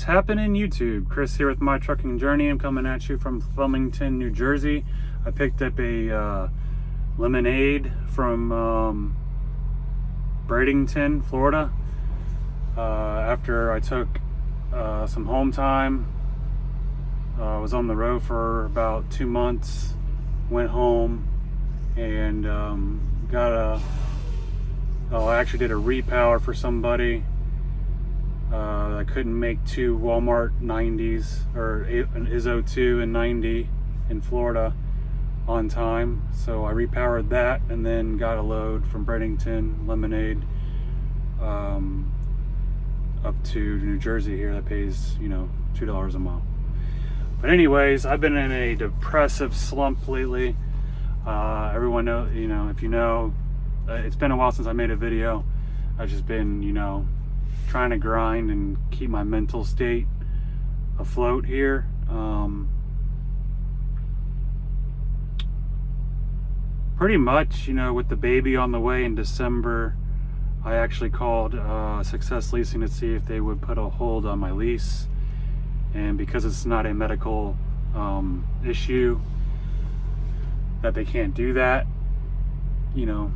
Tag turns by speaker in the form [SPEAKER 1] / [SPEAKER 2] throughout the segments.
[SPEAKER 1] is happening, YouTube? Chris here with My Trucking Journey. I'm coming at you from Flemington, New Jersey. I picked up a lemonade from Bradenton, Florida. After I took some home time, I was on the road for about 2 months, went home and I actually did a repower for somebody. I couldn't make two Walmart 90s or an ISO 2 and 90 in Florida on time, so I repowered that and then got a load from Bradenton Lemonade up to New Jersey here that pays, you know, $2 a mile. But anyways, I've been in a depressive slump lately. Everyone know, you know, if you know, it's been a while since I made a video. I've just been, you know, trying to grind and keep my mental state afloat here. Pretty much, you know, with the baby on the way in December, I actually called Success Leasing to see if they would put a hold on my lease. And because it's not a medical issue, that they can't do that, you know,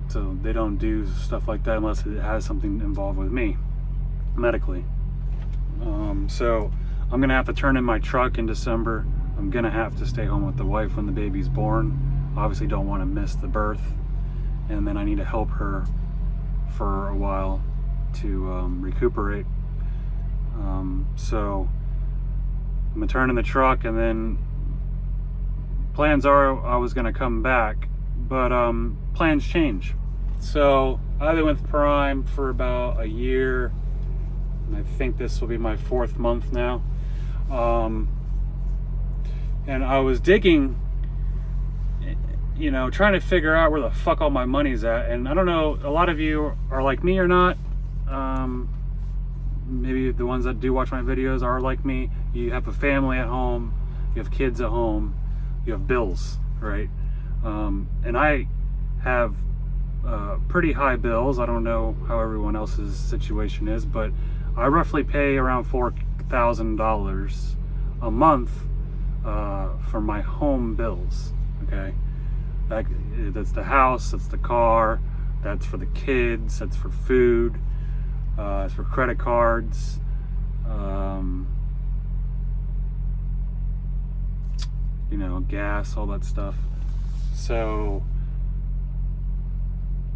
[SPEAKER 1] so they don't do stuff like that unless it has something involved with me medically. So I'm gonna have to turn in my truck in December. I'm gonna have to stay home with the wife when the baby's born. Obviously don't want to miss the birth, and then I need to help her for a while to recuperate. So I'm gonna turn in the truck, and then plans are I was gonna come back, but plans change. So I've been with Prime for about a year, and I think this will be my 4th month now. And I was digging, you know, trying to figure out where the fuck all my money's at. And I don't know, a lot of you are like me or not. Maybe the ones that do watch my videos are like me. You have a family at home, you have kids at home, you have bills, right? And I have pretty high bills. I don't know how everyone else's situation is, but I roughly pay around $4,000 a month for my home bills, okay? That's the house, that's the car, that's for the kids, that's for food, it's for credit cards, you know, gas, all that stuff. So,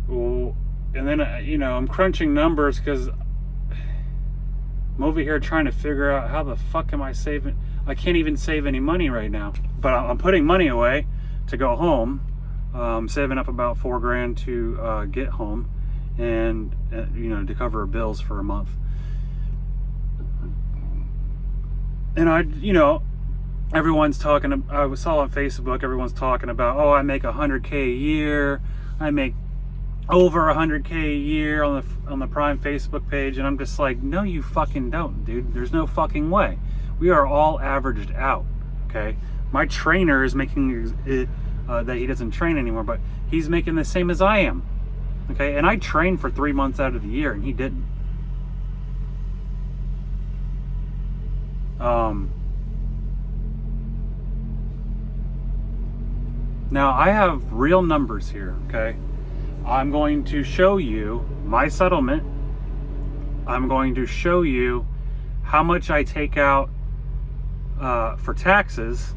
[SPEAKER 1] well, and then, you know, I'm crunching numbers because I'm over here trying to figure out how the fuck am I saving. I can't even save any money right now, but I'm putting money away to go home. Saving up about $4 grand to get home, and you know, to cover bills for a month. And you know, everyone's talking. I saw on Facebook, everyone's talking about, oh, I make $100K a year. I make over $100K a year on the Prime Facebook page, and I'm just like, no, you fucking don't, dude. There's no fucking way. We are all averaged out. Okay, my trainer is making it. That he doesn't train anymore, but he's making the same as I am. Okay, and I trained for 3 months out of the year, and he didn't. Now I have real numbers here. Okay, I'm going to show you my settlement. I'm going to show you how much I take out for taxes.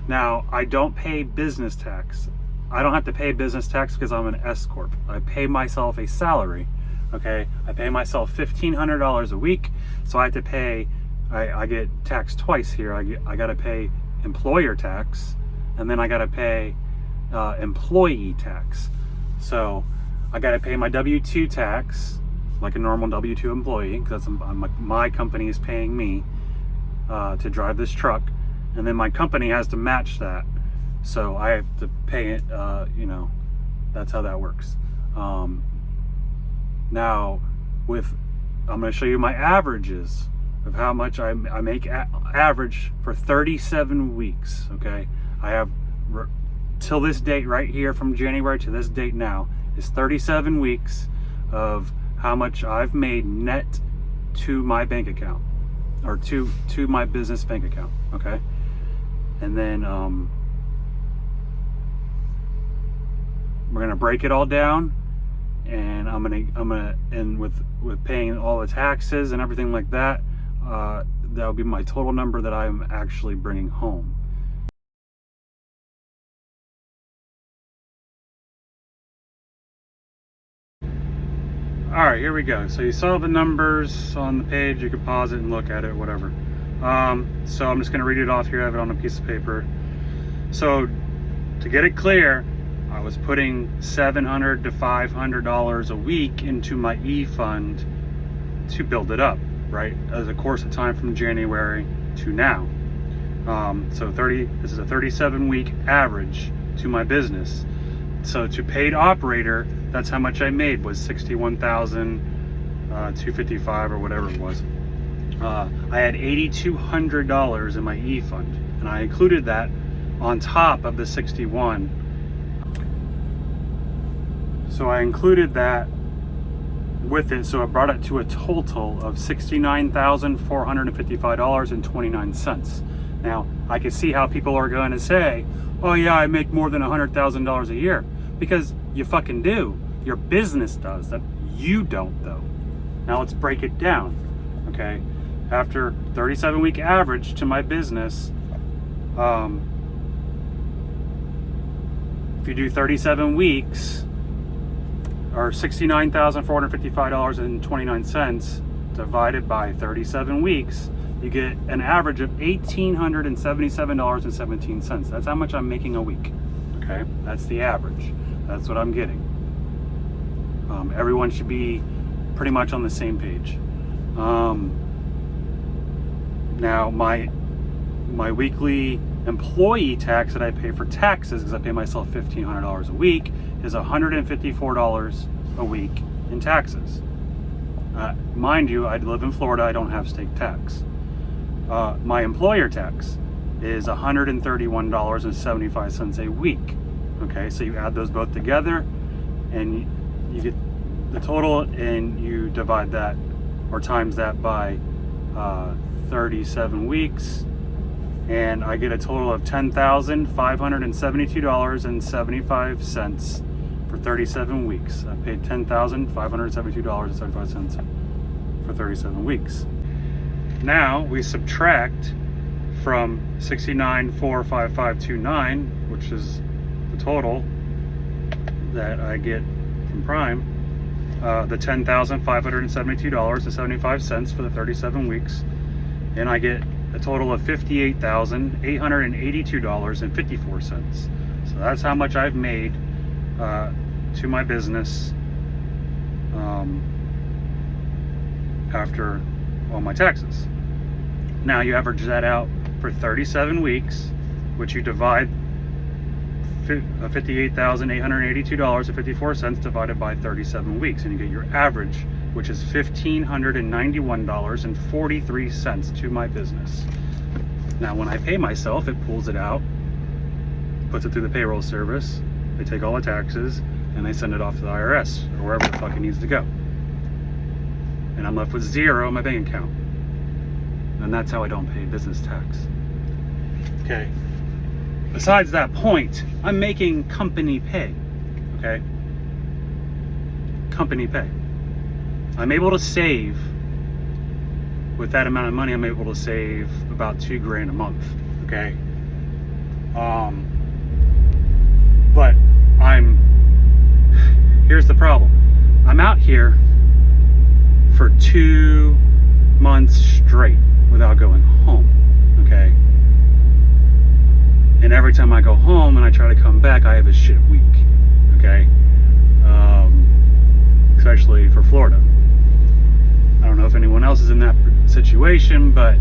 [SPEAKER 1] Now, I don't pay business tax. I don't have to pay business tax because I'm an S Corp. I pay myself a salary, okay? I pay myself $1,500 a week, so I have to pay, I get taxed twice here. I gotta pay employer tax, and then I gotta pay employee tax. So I gotta pay my W-2 tax, like a normal W-2 employee, because my company is paying me to drive this truck. And then my company has to match that, so I have to pay it. You know, that's how that works. Now, I'm going to show you my averages of how much I make average for 37 weeks. Okay, I have till this date right here, from January to this date now, is 37 weeks of how much I've made net to my bank account. or to my business bank account. Okay, and then we're gonna break it all down, and I'm gonna and with paying all the taxes and everything like that, that'll be my total number that I'm actually bringing home. All right, here we go. So you saw the numbers on the page. You could pause it and look at it, whatever. So I'm just going to read it off here. I have it on a piece of paper. So to get it clear, I was putting $700 to $500 a week into my e-fund to build it up, right? As a course of time from January to now. So this is a 37-week average to my business. So to paid operator, that's how much I made, was $61,255 or whatever it was. I had $8,200 in my e-fund, and I included that on top of the 61. So I included that with it, so it brought it to a total of $69,455.29. Now, I can see how people are going to say, oh yeah, I make more than $100,000 a year. Because you fucking do. Your business does. That you don't, though. Now let's break it down. Okay? After 37-week average to my business, if you do 37 weeks, or $69,455.29 divided by 37 weeks, you get an average of $1,877.17. That's how much I'm making a week. Okay? That's the average. That's what I'm getting. Everyone should be pretty much on the same page. Now, my weekly employee tax that I pay for taxes, because I pay myself $1,500 a week, is $154 a week in taxes. Mind you, I live in Florida. I don't have state tax. My employer tax is $131.75 a week. Okay, so you add those both together and you get the total, and you divide that or times that by 37 weeks, and I get a total of $10,572.75 for 37 weeks. I paid $10,572.75 for 37 weeks. Now we subtract from 69,455.29, which is the total that I get from Prime, the $10,572.75 for the 37 weeks, and I get a total of $58,882.54. So that's how much I've made to my business after all my taxes. Now you average that out for 37 weeks, which you divide $58,882.54 divided by 37 weeks, and you get your average, which is $1,591.43 to my business. Now when I pay myself, it pulls it out, puts it through the payroll service, they take all the taxes, and they send it off to the IRS or wherever the fuck it needs to go. And I'm left with zero in my bank account. And that's how I don't pay business tax. Okay. Besides that point, I'm making company pay. Okay? Company pay. I'm able to save, with that amount of money, I'm able to save about $2,000 a month. Okay? But here's the problem. I'm out here for 2 months straight without going home. Okay? And every time I go home and I try to come back, I have a shit week. Okay? Especially for Florida. I don't know if anyone else is in that situation, but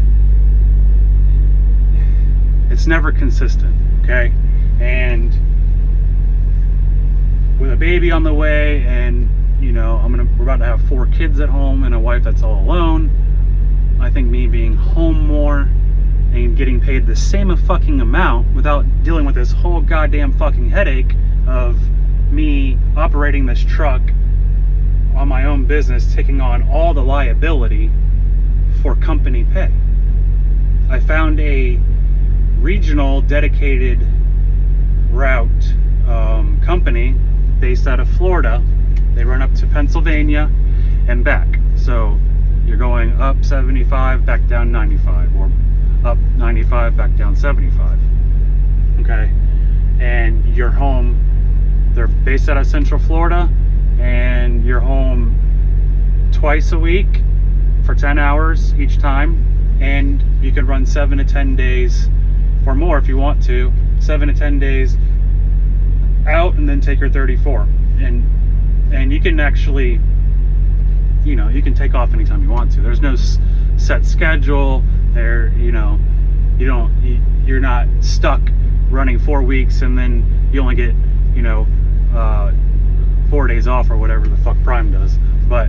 [SPEAKER 1] it's never consistent. Okay? And with a baby on the way, and you know, we're about to have 4 kids at home and a wife that's all alone, I think me being home more and getting paid the same fucking amount without dealing with this whole goddamn fucking headache of me operating this truck on my own business, taking on all the liability for company pay. I found a regional dedicated route company based out of Florida. They run up to Pennsylvania and back. So you're going up 75, back down 95, or up 95, back down 75. Okay. And you're home. They're based out of Central Florida, and you're home twice a week for 10 hours each time. And you can run 7 to 10 days or more if you want to, 7 to 10 days out, and then take your 34. And you can actually, you know, you can take off anytime you want to. There's no set schedule there. You know, you're not stuck running 4 weeks and then you only get, you know, 4 days off or whatever the fuck Prime does. But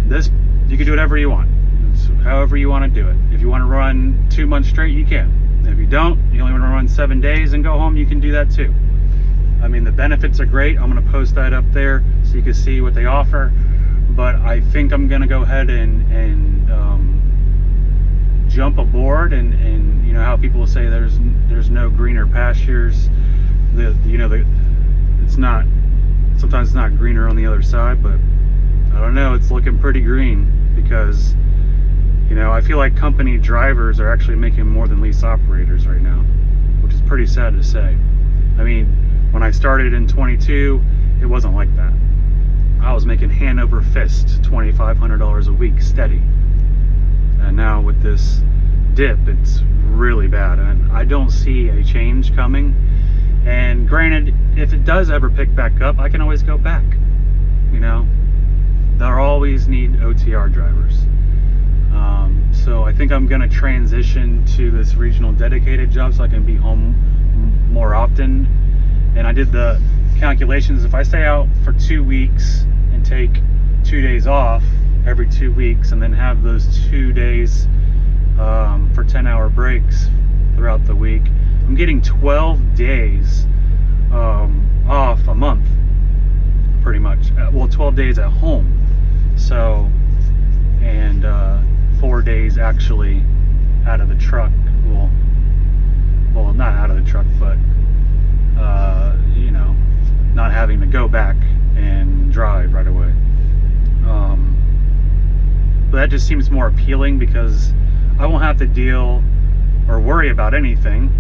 [SPEAKER 1] this, you can do whatever you want. It's however you want to do it. If you want to run 2 months straight, you can. If you don't, you only want to run 7 days and go home, you can do that too. I mean, the benefits are great. I'm going to post that up there so you can see what they offer. But I think I'm going to go ahead and jump aboard, and you know how people say there's no greener pastures. It's not, sometimes it's not greener on the other side, but I don't know, it's looking pretty green, because you know, I feel like company drivers are actually making more than lease operators right now, which is pretty sad to say. I mean, when I started in 22, it wasn't like that. I was making hand over fist $2,500 a week steady. And now with this dip, it's really bad. And I don't see a change coming. And granted, if it does ever pick back up, I can always go back. You know, they'll always need OTR drivers. So I think I'm going to transition to this regional dedicated job so I can be home more often. And I did the calculations. If I stay out for 2 weeks and take 2 days off every 2 weeks, and then have those 2 days for 10-hour breaks throughout the week, I'm getting 12 days off a month, pretty much. Well, 12 days at home. So, and 4 days actually out of the truck. Well, not out of the truck, but you know, not having to go back and drive right away. But that just seems more appealing, because I won't have to deal or worry about anything.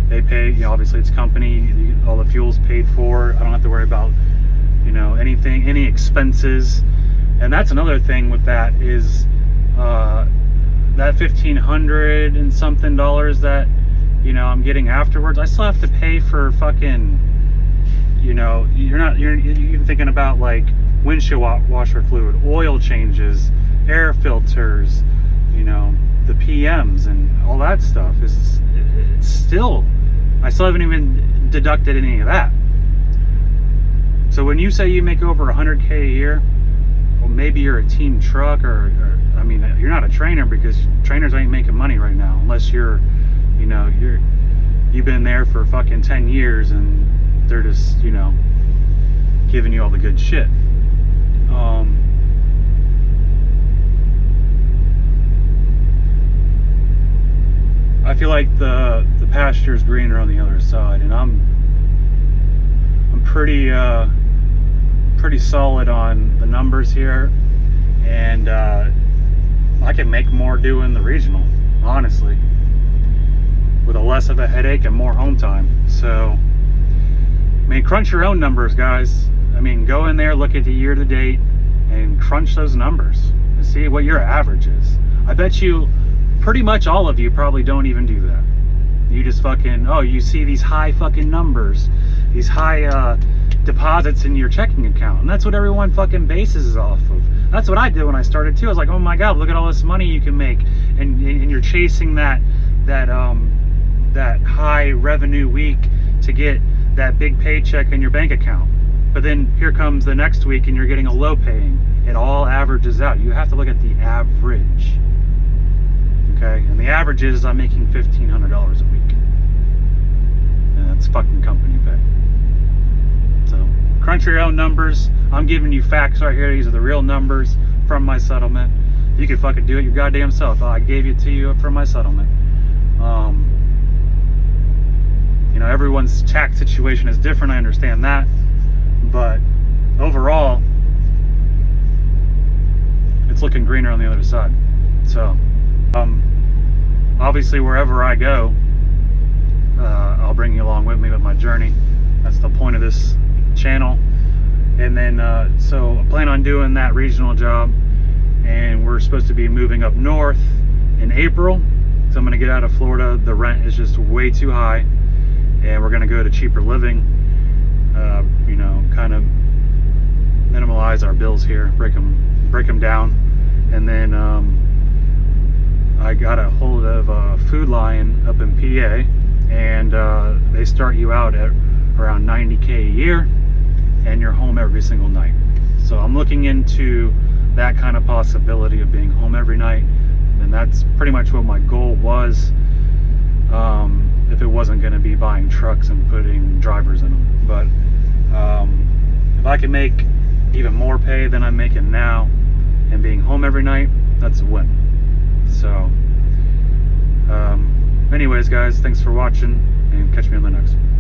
[SPEAKER 1] They pay, you know, obviously it's company, all the fuel's paid for. I don't have to worry about, you know, anything, any expenses. And that's another thing with that is that $1,500 and something that, you know, I'm getting afterwards. I still have to pay for fucking, you know, you're even thinking about like windshield washer fluid, oil changes, air filters, you know, the PMs and all that stuff. It's still, I still haven't even deducted any of that. So when you say you make over 100K a year, well, maybe you're a team truck, or I mean, you're not a trainer, because trainers ain't making money right now, unless you're, you know, you've been there for fucking 10 years and they're just, you know, giving you all the good shit. I feel like the pasture's greener on the other side, and I'm pretty solid on the numbers here, and I can make more doing the regional, honestly, with a less of a headache and more home time. So, I mean, crunch your own numbers, guys. I mean, go in there, look at the year to date, and crunch those numbers and see what your average is. I bet you, pretty much all of you probably don't even do that. You just fucking, oh, you see these high fucking numbers, these high deposits in your checking account, and that's what everyone fucking bases off of. That's what I did when I started too. I was like, oh my god, look at all this money you can make, and you're chasing that high revenue week to get that big paycheck in your bank account. But then here comes the next week and you're getting a low paying. It all averages out. You have to look at the average. Okay, and the average is I'm making $1,500 a week, and that's fucking company pay. So crunch your own numbers. I'm giving you facts right here. These are the real numbers from my settlement. You can fucking do it your goddamn self. I gave it to you from my settlement. You know, everyone's tax situation is different, I understand that, but overall it's looking greener on the other side. So obviously wherever I go, I'll bring you along with me with my journey. That's the point of this channel. And then so I plan on doing that regional job, and we're supposed to be moving up north in April. So I'm going to get out of Florida. The rent is just way too high, and we're going to go to cheaper living, you know, kind of minimize our bills here, break them down. And then I got a hold of Food Lion up in PA, and they start you out at around $90K a year, and you're home every single night. So I'm looking into that kind of possibility of being home every night, and that's pretty much what my goal was, if it wasn't going to be buying trucks and putting drivers in them. But if I can make even more pay than I'm making now and being home every night, that's a win. So anyways guys, thanks for watching, and catch me on the next one.